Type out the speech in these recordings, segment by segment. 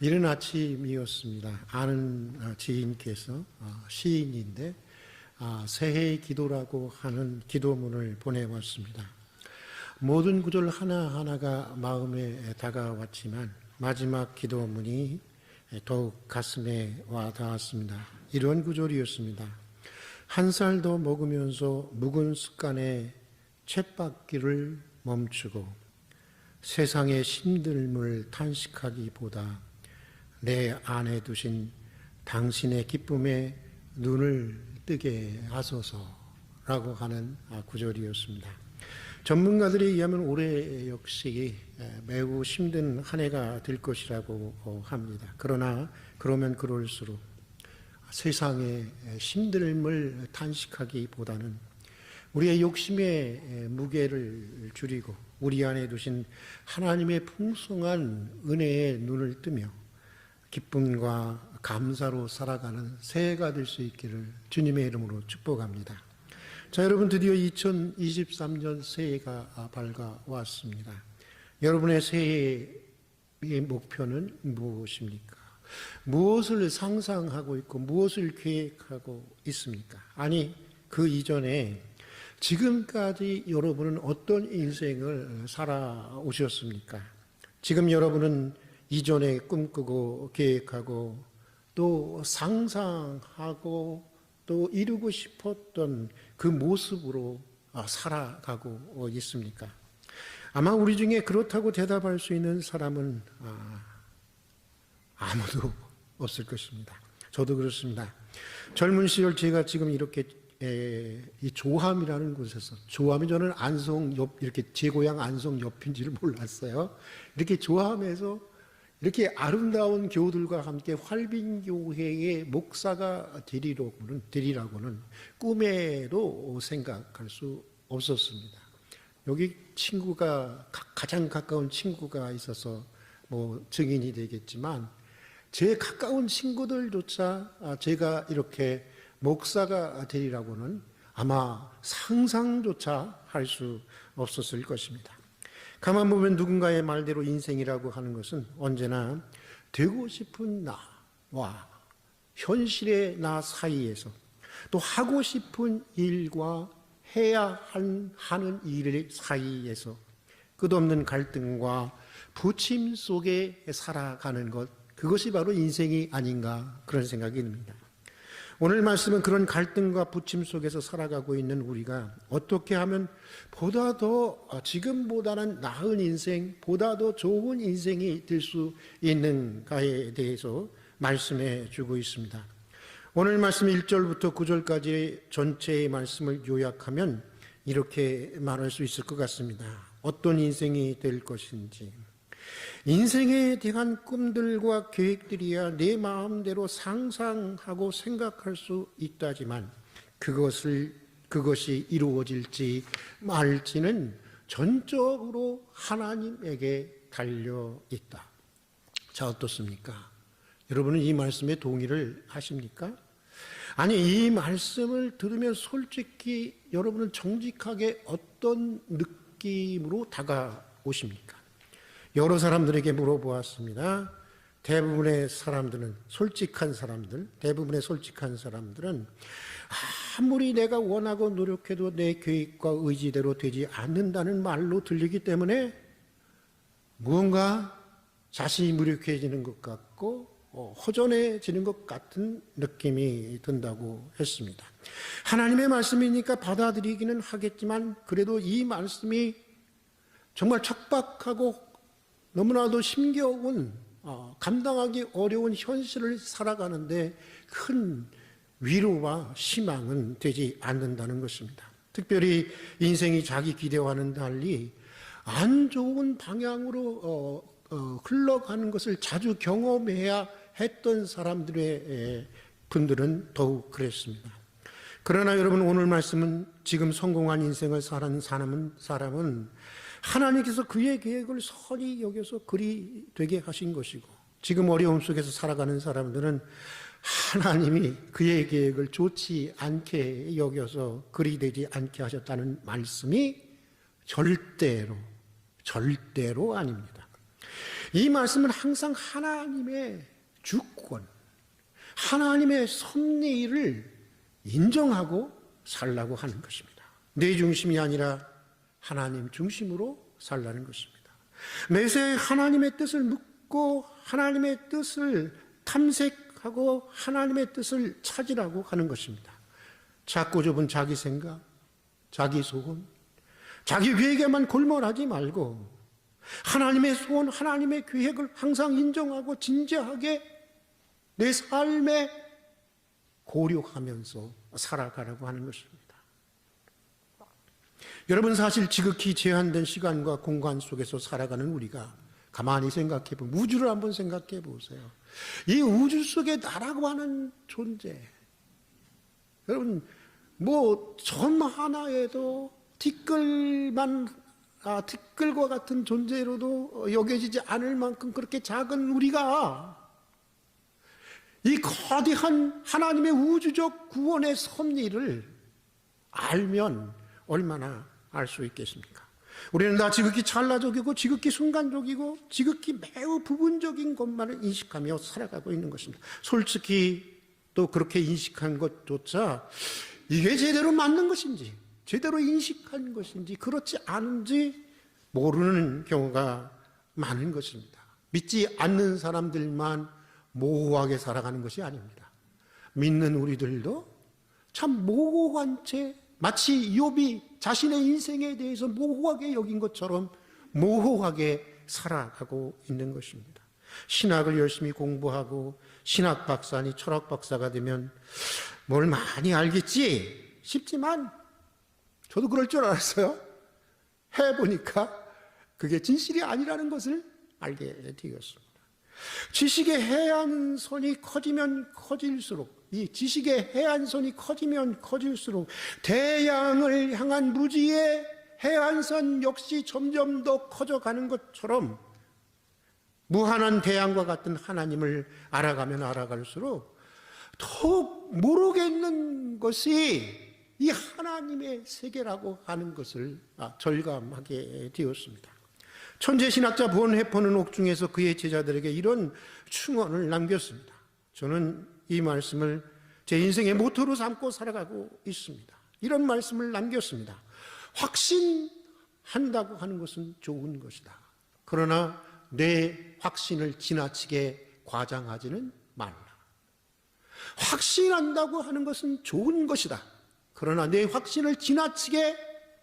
이른 아침이었습니다. 아는 지인께서 시인인데 새해 기도라고 하는 기도문을 보내왔습니다. 모든 구절 하나하나가 마음에 다가왔지만 마지막 기도문이 더욱 가슴에 와 닿았습니다. 이런 구절이었습니다. 한 살 더 먹으면서 묵은 습관의 쳇바퀴를 멈추고 세상의 힘듦을 탄식하기보다 내 안에 두신 당신의 기쁨에 눈을 뜨게 하소서라고 하는 구절이었습니다. 전문가들에 의하면 올해 역시 매우 힘든 한 해가 될 것이라고 합니다. 그러면 그럴수록 세상의 힘듦을 탄식하기보다는 우리의 욕심의 무게를 줄이고 우리 안에 두신 하나님의 풍성한 은혜에 눈을 뜨며 기쁨과 감사로 살아가는 새해가 될 수 있기를 주님의 이름으로 축복합니다. 자, 여러분, 드디어 2023년 새해가 밝아왔습니다. 여러분의 새해의 목표는 무엇입니까? 무엇을 상상하고 있고 무엇을 계획하고 있습니까? 아니, 그 이전에 지금까지 여러분은 어떤 인생을 살아오셨습니까? 지금 여러분은 이전에 꿈꾸고 계획하고 또 상상하고 또 이루고 싶었던 그 모습으로 살아가고 있습니까? 아마 우리 중에 그렇다고 대답할 수 있는 사람은 아무도 없을 것입니다. 저도 그렇습니다. 젊은 시절 제가 지금 이렇게 이 조함이라는 곳에서, 조함이 저는 안성 옆, 이렇게 제 고향 안성 옆인지를 몰랐어요. 이렇게 조함에서 이렇게 아름다운 교우들과 함께 활빈교회의 목사가 되리라고는 꿈에도 생각할 수 없었습니다. 여기 친구가, 가장 가까운 친구가 있어서 뭐 증인이 되겠지만, 제 가까운 친구들조차 제가 이렇게 목사가 되리라고는 아마 상상조차 할 수 없었을 것입니다. 가만 보면 누군가의 말대로 인생이라고 하는 것은 언제나 되고 싶은 나와 현실의 나 사이에서 또 하고 싶은 일과 해야 하는 일 사이에서 끝없는 갈등과 부침 속에 살아가는 것, 그것이 바로 인생이 아닌가 그런 생각이 듭니다. 오늘 말씀은 그런 갈등과 부침 속에서 살아가고 있는 우리가 어떻게 하면 보다 더 지금보다는 나은 인생, 보다 더 좋은 인생이 될 수 있는가에 대해서 말씀해 주고 있습니다. 오늘 말씀 1절부터 9절까지 전체의 말씀을 요약하면 이렇게 말할 수 있을 것 같습니다. 어떤 인생이 될 것인지. 인생에 대한 꿈들과 계획들이야 내 마음대로 상상하고 생각할 수 있다지만 그것이 이루어질지 말지는 전적으로 하나님에게 달려 있다. 자, 어떻습니까? 여러분은 이 말씀에 동의를 하십니까? 아니, 이 말씀을 들으면 솔직히 여러분은 정직하게 어떤 느낌으로 다가오십니까? 여러 사람들에게 물어보았습니다. 대부분의 솔직한 사람들은 아무리 내가 원하고 노력해도 내 계획과 의지대로 되지 않는다는 말로 들리기 때문에 무언가 자신이 무력해지는 것 같고 허전해지는 것 같은 느낌이 든다고 했습니다. 하나님의 말씀이니까 받아들이기는 하겠지만 그래도 이 말씀이 정말 척박하고 너무나도 힘겨운 감당하기 어려운 현실을 살아가는데 큰 위로와 희망은 되지 않는다는 것입니다. 특별히 인생이 자기 기대와는 달리 안 좋은 방향으로 흘러가는 것을 자주 경험해야 했던 분들은 더욱 그랬습니다. 그러나 여러분, 오늘 말씀은 지금 성공한 인생을 사는 사람은 하나님께서 그의 계획을 선히 여겨서 그리 되게 하신 것이고, 지금 어려움 속에서 살아가는 사람들은 하나님이 그의 계획을 좋지 않게 여겨서 그리 되지 않게 하셨다는 말씀이 절대로 아닙니다. 이 말씀은 항상 하나님의 주권, 하나님의 섭리를 인정하고 살라고 하는 것입니다. 내 중심이 아니라 하나님 중심으로 살라는 것입니다. 매사에 하나님의 뜻을 묻고 하나님의 뜻을 탐색하고 하나님의 뜻을 찾으라고 하는 것입니다. 작고 좁은 자기 생각, 자기 소원, 자기 계획에만 골몰하지 말고 하나님의 소원, 하나님의 계획을 항상 인정하고 진지하게 내 삶에 고려하면서 살아가라고 하는 것입니다. 여러분, 사실 지극히 제한된 시간과 공간 속에서 살아가는 우리가 가만히 생각해 보면, 우주를 한번 생각해 보세요. 이 우주 속에 나라고 하는 존재, 여러분, 점 하나에도 티끌과 같은 존재로도 여겨지지 않을 만큼 그렇게 작은 우리가 이 거대한 하나님의 우주적 구원의 섭리를 알면 얼마나 알 수 있겠습니까? 우리는 다 지극히 찰나적이고 지극히 순간적이고 지극히 매우 부분적인 것만을 인식하며 살아가고 있는 것입니다. 솔직히 또 그렇게 인식한 것조차 이게 제대로 맞는 것인지, 제대로 인식한 것인지, 그렇지 않은지 모르는 경우가 많은 것입니다. 믿지 않는 사람들만 모호하게 살아가는 것이 아닙니다. 믿는 우리들도 참 모호한 채, 마치 욥이 자신의 인생에 대해서 모호하게 여긴 것처럼 모호하게 살아가고 있는 것입니다. 신학을 열심히 공부하고 신학 박사니 철학 박사가 되면 뭘 많이 알겠지 싶지만, 저도 그럴 줄 알았어요. 해보니까 그게 진실이 아니라는 것을 알게 되었습니다. 지식의 해안선이 커지면 커질수록, 이 지식의 해안선이 커지면 커질수록 대양을 향한 무지의 해안선 역시 점점 더 커져가는 것처럼 무한한 대양과 같은 하나님을 알아가면 알아갈수록 더욱 모르겠는 것이 이 하나님의 세계라고 하는 것을 절감하게 되었습니다. 천재신학자 본해퍼는 옥중에서 그의 제자들에게 이런 충언을 남겼습니다. 저는 이 말씀을 제 인생의 모토로 삼고 살아가고 있습니다. 이런 말씀을 남겼습니다. 확신한다고 하는 것은 좋은 것이다. 그러나 내 확신을 지나치게 과장하지는 말라. 확신한다고 하는 것은 좋은 것이다. 그러나 내 확신을 지나치게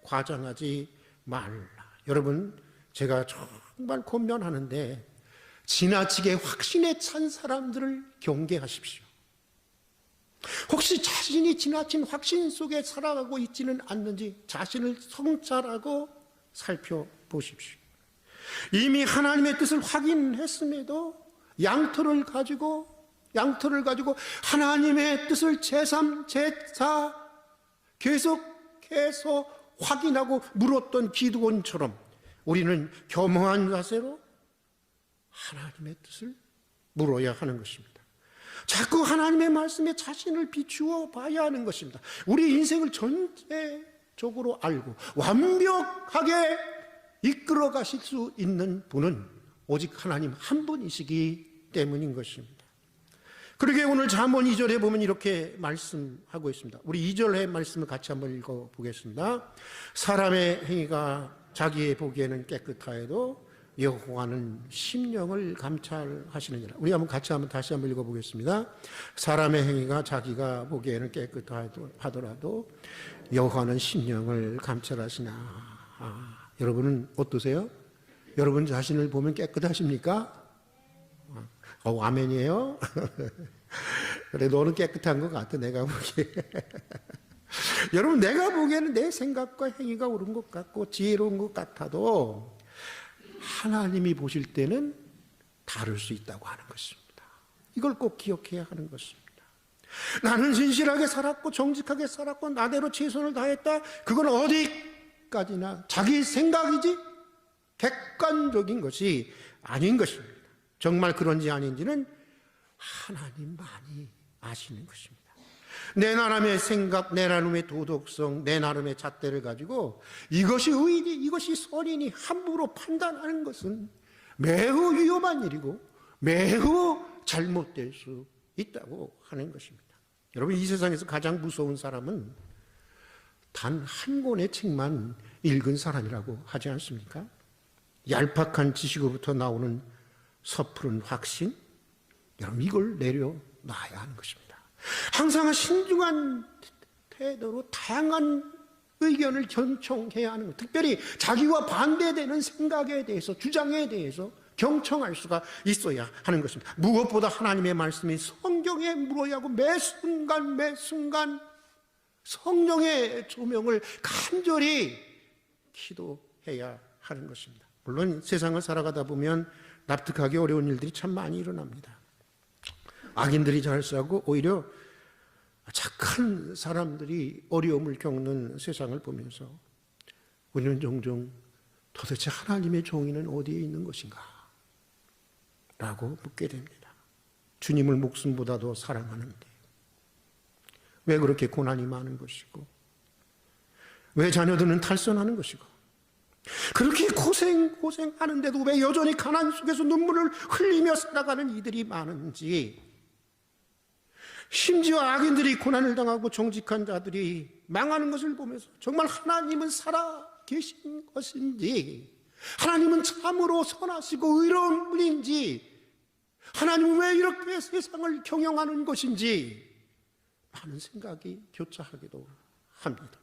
과장하지 말라. 여러분, 제가 정말 권면하는데 지나치게 확신에 찬 사람들을 경계하십시오. 혹시 자신이 지나친 확신 속에 살아가고 있지는 않는지 자신을 성찰하고 살펴보십시오. 이미 하나님의 뜻을 확인했음에도 양털을 가지고 하나님의 뜻을 제3, 제4 계속해서 확인하고 물었던 기드온처럼 우리는 겸허한 자세로 하나님의 뜻을 물어야 하는 것입니다. 자꾸 하나님의 말씀에 자신을 비추어 봐야 하는 것입니다. 우리 인생을 전체적으로 알고 완벽하게 이끌어 가실 수 있는 분은 오직 하나님 한 분이시기 때문인 것입니다. 그러게 오늘 잠언 2절에 보면 이렇게 말씀하고 있습니다. 우리 2절의 말씀을 같이 한번 읽어보겠습니다. 사람의 행위가 자기의 보기에는 깨끗하여도 여호와는 심령을 감찰하시느니라. 우리 다시 한번 읽어보겠습니다. 사람의 행위가 자기가 보기에는 깨끗하더라도 여호와는 심령을 감찰하시나. 여러분은 어떠세요? 여러분 자신을 보면 깨끗하십니까? 아멘이에요? 그래, 너는 깨끗한 것 같아, 내가 보기에. 여러분, 내가 보기에는 내 생각과 행위가 옳은 것 같고 지혜로운 것 같아도 하나님이 보실 때는 다를 수 있다고 하는 것입니다. 이걸 꼭 기억해야 하는 것입니다. 나는 진실하게 살았고 정직하게 살았고 나대로 최선을 다했다. 그건 어디까지나 자기 생각이지 객관적인 것이 아닌 것입니다. 정말 그런지 아닌지는 하나님만이 아시는 것입니다. 내 나름의 생각, 내 나름의 도덕성, 내 나름의 잣대를 가지고 이것이 의인이, 이것이 선인이 함부로 판단하는 것은 매우 위험한 일이고 매우 잘못될 수 있다고 하는 것입니다. 여러분, 이 세상에서 가장 무서운 사람은 단 한 권의 책만 읽은 사람이라고 하지 않습니까? 얄팍한 지식으로부터 나오는 섣부른 확신, 여러분 이걸 내려놔야 하는 것입니다. 항상 신중한 태도로 다양한 의견을 경청해야 하는 것, 특별히 자기와 반대되는 생각에 대해서, 주장에 대해서 경청할 수가 있어야 하는 것입니다. 무엇보다 하나님의 말씀이 성경에 물어야 하고 매 순간 매 순간 성령의 조명을 간절히 기도해야 하는 것입니다. 물론 세상을 살아가다 보면 납득하기 어려운 일들이 참 많이 일어납니다. 악인들이 잘 싸고 오히려 착한 사람들이 어려움을 겪는 세상을 보면서 우리는 종종 도대체 하나님의 종이는 어디에 있는 것인가? 라고 묻게 됩니다. 주님을 목숨보다도 사랑하는데 왜 그렇게 고난이 많은 것이고, 왜 자녀들은 탈선하는 것이고, 그렇게 고생하는데도 왜 여전히 가난 속에서 눈물을 흘리며 살아가는 이들이 많은지, 심지어 악인들이 고난을 당하고 정직한 자들이 망하는 것을 보면서 정말 하나님은 살아 계신 것인지, 하나님은 참으로 선하시고 의로운 분인지, 하나님은 왜 이렇게 세상을 경영하는 것인지 많은 생각이 교차하기도 합니다.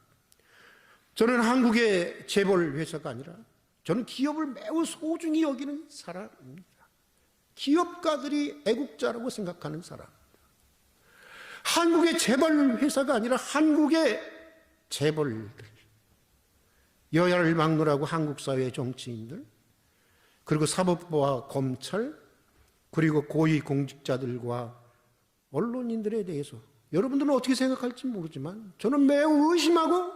저는 한국의 재벌 회사가 아니라 저는 기업을 매우 소중히 여기는 사람입니다. 기업가들이 애국자라고 생각하는 사람. 한국의 재벌 회사가 아니라 한국의 재벌들, 여야를 막론하고 한국 사회의 정치인들, 그리고 사법부와 검찰, 그리고 고위 공직자들과 언론인들에 대해서 여러분들은 어떻게 생각할지 모르지만 저는 매우 의심하고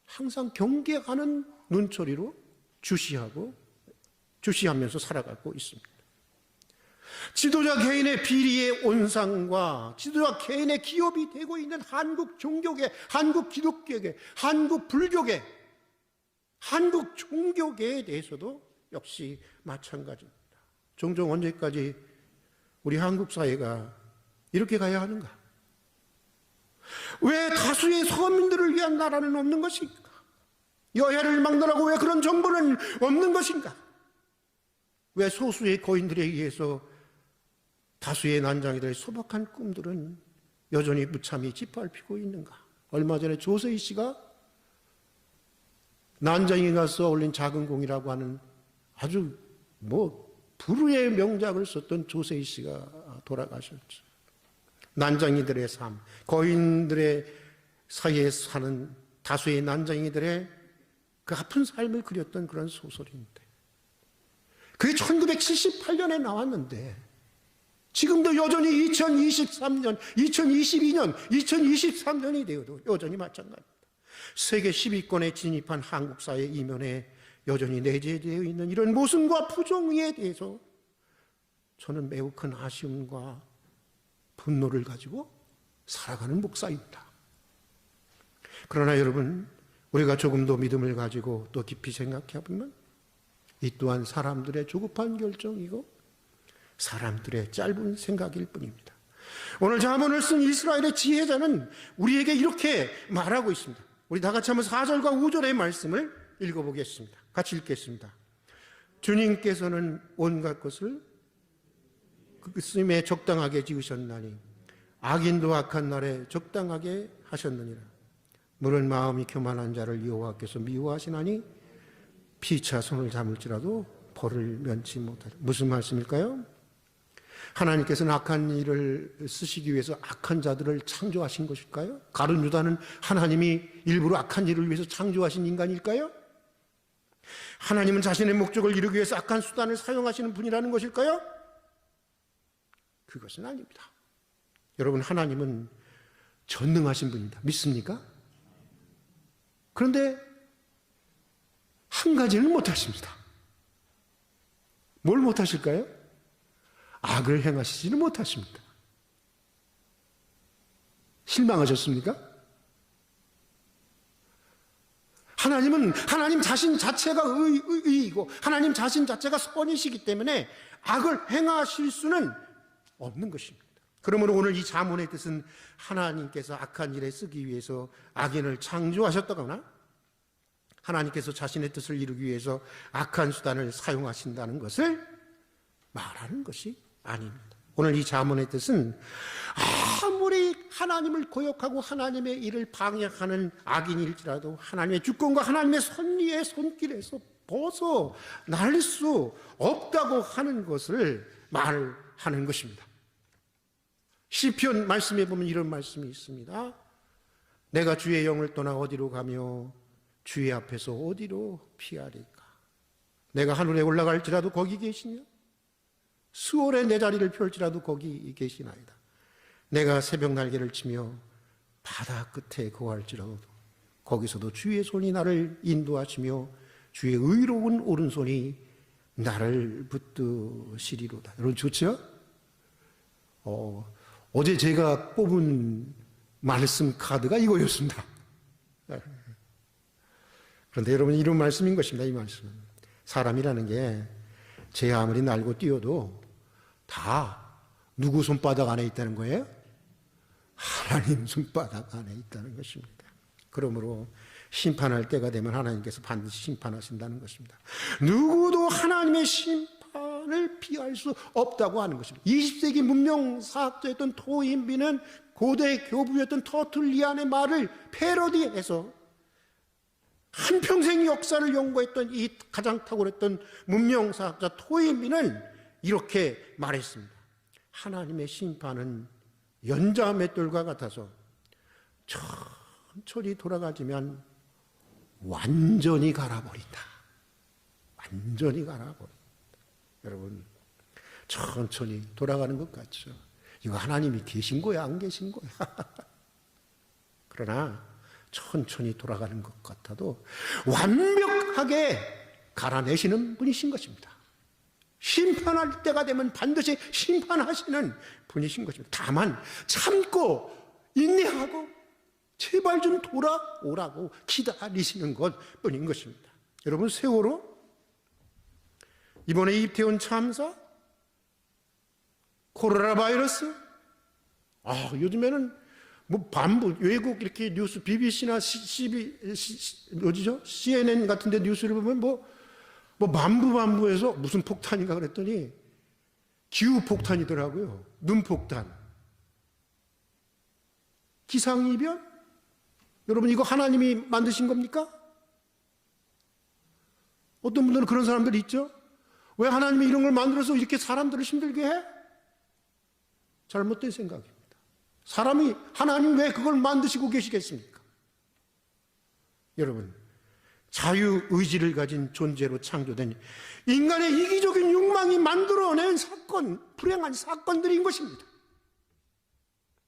항상 경계하는 눈초리로 주시하면서 살아가고 있습니다. 지도자 개인의 비리의 온상과 지도자 개인의 기업이 되고 있는 한국 종교계, 한국 기독교계, 한국 불교계, 한국 종교계에 대해서도 역시 마찬가지입니다. 종종 언제까지 우리 한국 사회가 이렇게 가야 하는가? 왜 다수의 서민들을 위한 나라는 없는 것인가? 여야를 막론하고 왜 그런 정부는 없는 것인가? 왜 소수의 거인들에 의해서 다수의 난장이들의 소박한 꿈들은 여전히 무참히 짓밟히고 있는가? 얼마 전에 조세희 씨가 난장이 가서 올린 작은 공이라고 하는 아주 불후의 명작을 썼던 조세희 씨가 돌아가셨죠. 난장이들의 삶, 거인들의 사이에 사는 다수의 난장이들의 그 아픈 삶을 그렸던 그런 소설인데, 그게 1978년에 나왔는데 지금도 여전히 2023년, 2022년, 2023년이 되어도 여전히 마찬가지입니다. 세계 10위권에 진입한 한국 사회 이면에 여전히 내재되어 있는 이런 모순과 부정에 대해서 저는 매우 큰 아쉬움과 분노를 가지고 살아가는 목사입니다. 그러나 여러분, 우리가 조금 더 믿음을 가지고 또 깊이 생각해 보면 이 또한 사람들의 조급한 결정이고 사람들의 짧은 생각일 뿐입니다. 오늘 잠언을 쓴 이스라엘의 지혜자는 우리에게 이렇게 말하고 있습니다. 우리 다 같이 한번 4절과 5절의 말씀을 읽어보겠습니다. 같이 읽겠습니다. 주님께서는 온갖 것을 그 쓰임에 적당하게 지으셨나니 악인도 악한 날에 적당하게 하셨느니라. 물은 마음이 교만한 자를 여호와께서 미워하시나니 피차 손을 잡을지라도 벌을 면치 못하리라. 무슨 말씀일까요? 하나님께서는 악한 일을 쓰시기 위해서 악한 자들을 창조하신 것일까요? 가룟 유다는 하나님이 일부러 악한 일을 위해서 창조하신 인간일까요? 하나님은 자신의 목적을 이루기 위해서 악한 수단을 사용하시는 분이라는 것일까요? 그것은 아닙니다. 여러분, 하나님은 전능하신 분입니다. 믿습니까? 그런데 한 가지는 못하십니다. 뭘 못하실까요? 악을 행하시지는 못하십니다. 실망하셨습니까? 하나님은 하나님 자신 자체가 의이고 하나님 자신 자체가 선이시기 때문에 악을 행하실 수는 없는 것입니다. 그러므로 오늘 이 잠언의 뜻은 하나님께서 악한 일에 쓰기 위해서 악인을 창조하셨다거나 하나님께서 자신의 뜻을 이루기 위해서 악한 수단을 사용하신다는 것을 말하는 것이 아닙니다. 오늘 이 잠언의 뜻은 아무리 하나님을 거역하고 하나님의 일을 방해하는 악인일지라도 하나님의 주권과 하나님의 섭리의 손길에서 벗어날 수 없다고 하는 것을 말하는 것입니다. 시편 말씀에 보면 이런 말씀이 있습니다. 내가 주의 영을 떠나 어디로 가며 주의 앞에서 어디로 피하리까? 내가 하늘에 올라갈지라도 거기 계시냐? 수월에 내 자리를 펼지라도 거기 계시나이다. 내가 새벽 날개를 치며 바다 끝에 거할지라도 거기서도 주의 손이 나를 인도하시며 주의 의로운 오른손이 나를 붙드시리로다. 여러분 좋죠? 어제 제가 뽑은 말씀 카드가 이거였습니다. 그런데 여러분 이런 말씀인 것입니다. 이 말씀은 사람이라는 게 제 아무리 날고 뛰어도 다 누구 손바닥 안에 있다는 거예요? 하나님 손바닥 안에 있다는 것입니다. 그러므로 심판할 때가 되면 하나님께서 반드시 심판하신다는 것입니다. 누구도 하나님의 심판을 피할 수 없다고 하는 것입니다. 20세기 문명사학자였던 토인비는 고대 교부였던 터툴리안의 말을 패러디해서 한평생 역사를 연구했던 이 가장 탁월했던 문명사학자 토인비는 이렇게 말했습니다. 하나님의 심판은 연자 맷돌과 같아서 천천히 돌아가지면 완전히 갈아버린다. 완전히 갈아버린다. 여러분 천천히 돌아가는 것 같죠? 이거 하나님이 계신 거야 안 계신 거야? 그러나 천천히 돌아가는 것 같아도 완벽하게 갈아내시는 분이신 것입니다. 심판할 때가 되면 반드시 심판하시는 분이신 것입니다. 다만 참고 인내하고 제발 좀 돌아오라고 기다리시는 것 뿐인 것입니다. 여러분 세월호, 이번에 이태원 참사, 코로나 바이러스, 요즘에는 뭐 반부 외국 이렇게 뉴스 BBC나 CNN 같은 데 뉴스를 보면 뭐 반부에서 무슨 폭탄인가 그랬더니 기후 폭탄이더라고요. 눈 폭탄. 기상이변? 여러분 이거 하나님이 만드신 겁니까? 어떤 분들은 그런 사람들이 있죠. 왜 하나님이 이런 걸 만들어서 이렇게 사람들을 힘들게 해? 잘못된 생각입니다. 하나님 왜 그걸 만드시고 계시겠습니까? 여러분, 자유의지를 가진 존재로 창조된 인간의 이기적인 욕망이 만들어낸 불행한 사건들인 것입니다.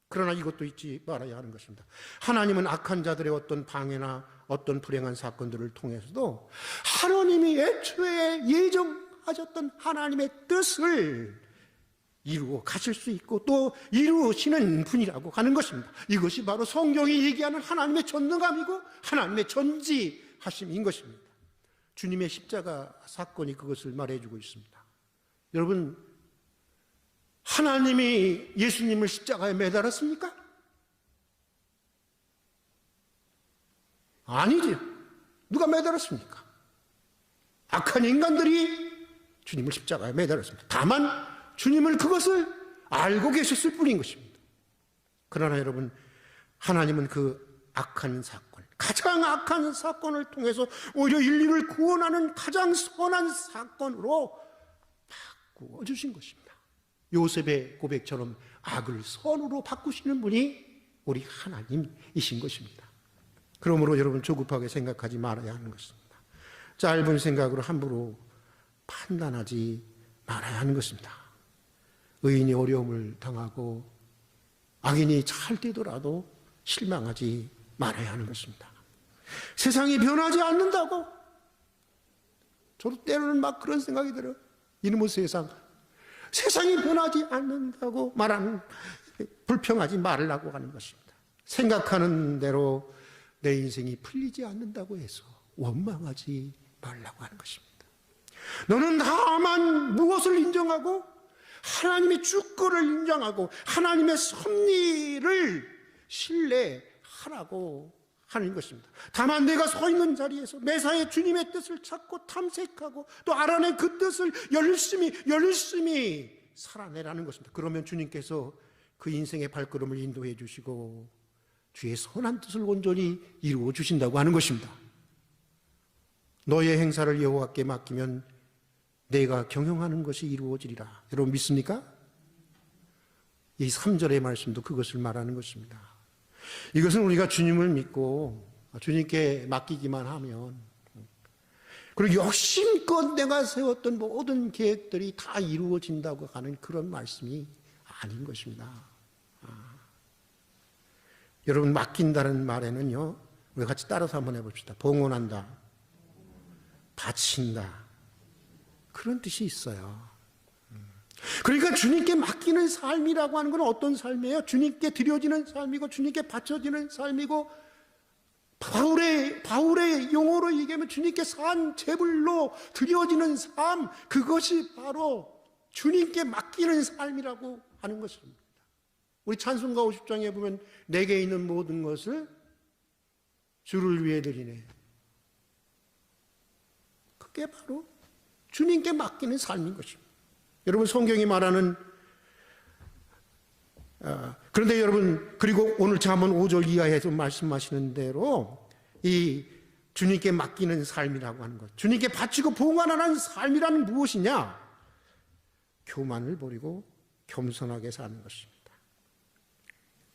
그러나 이것도 잊지 말아야 하는 것입니다. 하나님은 악한 자들의 어떤 방해나 어떤 불행한 사건들을 통해서도 하나님이 애초에 예정하셨던 하나님의 뜻을 이루어 가실 수 있고 또 이루시는 분이라고 하는 것입니다. 이것이 바로 성경이 얘기하는 하나님의 전능함이고 하나님의 전지하심인 것입니다. 주님의 십자가 사건이 그것을 말해주고 있습니다. 여러분, 하나님이 예수님을 십자가에 매달았습니까? 아니죠. 누가 매달았습니까? 악한 인간들이 주님을 십자가에 매달았습니다. 다만 주님을 그것을 알고 계셨을 뿐인 것입니다. 그러나 여러분, 하나님은 그 악한 사건, 가장 악한 사건을 통해서 오히려 인류를 구원하는 가장 선한 사건으로 바꾸어 주신 것입니다. 요셉의 고백처럼 악을 선으로 바꾸시는 분이 우리 하나님이신 것입니다. 그러므로 여러분 조급하게 생각하지 말아야 하는 것입니다. 짧은 생각으로 함부로 판단하지 말아야 하는 것입니다. 의인이 어려움을 당하고 악인이 잘 되더라도 실망하지 말아야 하는 것입니다. 세상이 변하지 않는다고 저도 때로는 막 그런 생각이 들어요. 이놈의 세상이 변하지 않는다고 말하는, 불평하지 말라고 하는 것입니다. 생각하는 대로 내 인생이 풀리지 않는다고 해서 원망하지 말라고 하는 것입니다. 너는 다만 무엇을 인정하고 하나님의 주권을 인정하고 하나님의 섭리를 신뢰하라고 하는 것입니다. 다만 내가 서 있는 자리에서 매사에 주님의 뜻을 찾고 탐색하고 또 알아낸 그 뜻을 열심히 살아내라는 것입니다. 그러면 주님께서 그 인생의 발걸음을 인도해 주시고 주의 선한 뜻을 온전히 이루어 주신다고 하는 것입니다. 너의 행사를 여호와께 맡기면 내가 경영하는 것이 이루어지리라. 여러분 믿습니까? 이 3절의 말씀도 그것을 말하는 것입니다. 이것은 우리가 주님을 믿고 주님께 맡기기만 하면 그리고 욕심껏 내가 세웠던 모든 계획들이 다 이루어진다고 하는 그런 말씀이 아닌 것입니다. 여러분 맡긴다는 말에는요, 우리 같이 따라서 한번 해봅시다. 봉헌한다, 바친다, 그런 뜻이 있어요. 그러니까 주님께 맡기는 삶이라고 하는 건 어떤 삶이에요? 주님께 드려지는 삶이고 주님께 바쳐지는 삶이고 바울의 용어로 얘기하면 주님께 산 제물로 드려지는 삶, 그것이 바로 주님께 맡기는 삶이라고 하는 것입니다. 우리 찬송가 50장에 보면 내게 있는 모든 것을 주를 위해 드리네. 그게 바로 주님께 맡기는 삶인 것입니다. 여러분 성경이 말하는 그런데 여러분 그리고 오늘 잠언 5절 이하에서 말씀하시는 대로 이 주님께 맡기는 삶이라고 하는 것, 주님께 바치고 봉헌하는 삶이란 무엇이냐? 교만을 버리고 겸손하게 사는 것입니다.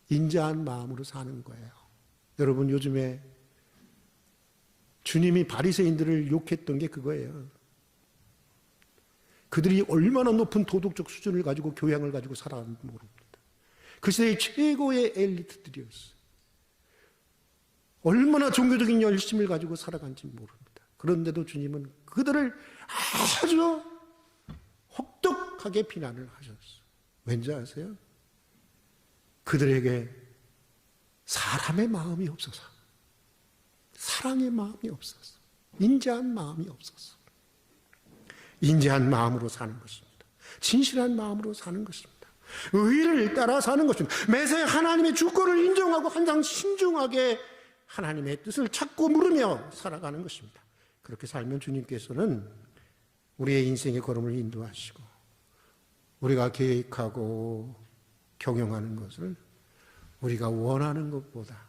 인자한 마음으로 사는 거예요. 여러분 요즘에 주님이 바리새인들을 욕했던 게 그거예요. 그들이 얼마나 높은 도덕적 수준을 가지고 교양을 가지고 살아왔는지 모릅니다. 그 시대의 최고의 엘리트들이었어요. 얼마나 종교적인 열심을 가지고 살아간지 모릅니다. 그런데도 주님은 그들을 아주 혹독하게 비난을 하셨어요. 왠지 아세요? 그들에게 사람의 마음이 없어서, 사랑의 마음이 없어서, 인자한 마음이 없어서, 인자한 마음으로 사는 것입니다. 진실한 마음으로 사는 것입니다. 의를 따라 사는 것입니다. 매사에 하나님의 주권을 인정하고 항상 신중하게 하나님의 뜻을 찾고 물으며 살아가는 것입니다. 그렇게 살면 주님께서는 우리의 인생의 걸음을 인도하시고 우리가 계획하고 경영하는 것을 우리가 원하는 것보다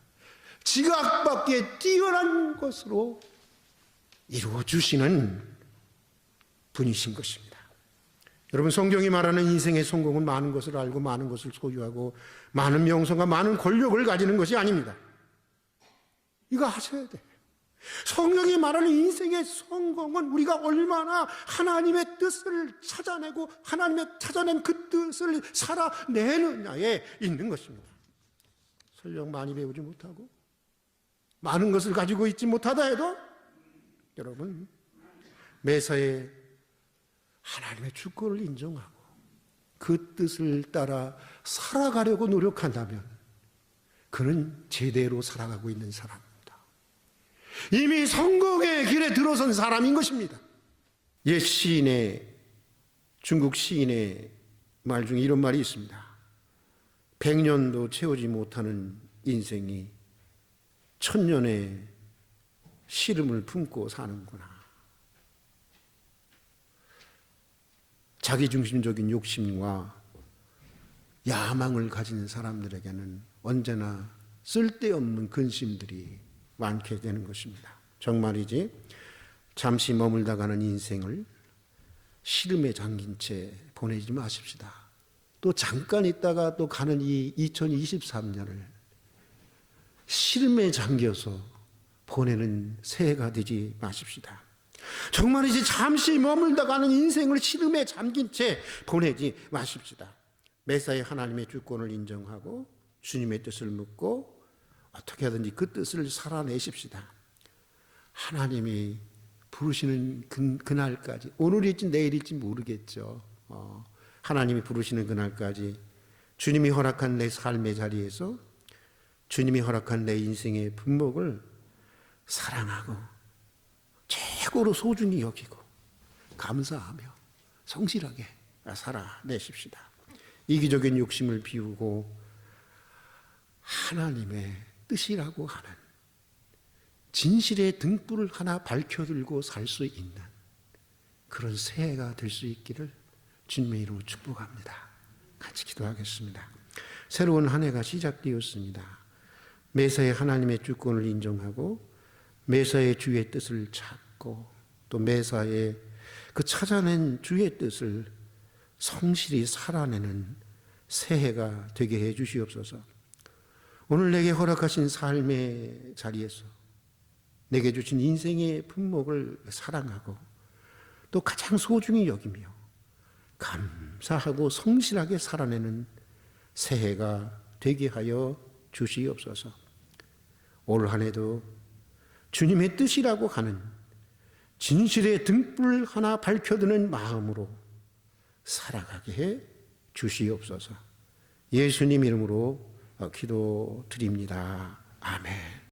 지각 밖에 뛰어난 것으로 이루어 주시는 분이신 것입니다. 여러분 성경이 말하는 인생의 성공은 많은 것을 알고 많은 것을 소유하고 많은 명성과 많은 권력을 가지는 것이 아닙니다. 이거 하셔야 돼요. 성경이 말하는 인생의 성공은 우리가 얼마나 하나님의 뜻을 찾아내고 하나님의 찾아낸 그 뜻을 살아내느냐에 있는 것입니다. 설령 많이 배우지 못하고 많은 것을 가지고 있지 못하다 해도 여러분 매사에 하나님의 주권을 인정하고 그 뜻을 따라 살아가려고 노력한다면 그는 제대로 살아가고 있는 사람입니다. 이미 성공의 길에 들어선 사람인 것입니다. 옛 시인의 중국 시인의 말 중에 이런 말이 있습니다. 100년도 채우지 못하는 인생이 1000년의 시름을 품고 사는구나. 자기중심적인 욕심과 야망을 가진 사람들에게는 언제나 쓸데없는 근심들이 많게 되는 것입니다. 정말이지 잠시 머물다 가는 인생을 시름에 잠긴 채 보내지 마십시다. 또 잠깐 있다가 또 가는 이 2023년을 시름에 잠겨서 보내는 새해가 되지 마십시다. 정말이지 잠시 머물다 가는 인생을 시름에 잠긴 채 보내지 마십시다. 매사에 하나님의 주권을 인정하고 주님의 뜻을 묻고 어떻게 하든지 그 뜻을 살아내십시다. 하나님이 부르시는 그날까지, 오늘일지 내일일지 모르겠죠. 하나님이 부르시는 그날까지 주님이 허락한 내 삶의 자리에서 주님이 허락한 내 인생의 분목을 사랑하고 최고로 소중히 여기고 감사하며 성실하게 살아내십시다. 이기적인 욕심을 비우고 하나님의 뜻이라고 하는 진실의 등불을 하나 밝혀들고 살 수 있는 그런 새해가 될 수 있기를 주님의 이름으로 축복합니다. 같이 기도하겠습니다. 새로운 한 해가 시작되었습니다. 매사에 하나님의 주권을 인정하고 매사에 주의 뜻을 찾고 또 매사에 그 찾아낸 주의 뜻을 성실히 살아내는 새해가 되게 해 주시옵소서. 오늘 내게 허락하신 삶의 자리에서 내게 주신 인생의 품목을 사랑하고 또 가장 소중히 여기며 감사하고 성실하게 살아내는 새해가 되게 하여 주시옵소서. 올 한 해도 주님의 뜻이라고 하는 진실의 등불 하나 밝혀드는 마음으로 살아가게 해 주시옵소서. 예수님 이름으로 기도드립니다. 아멘.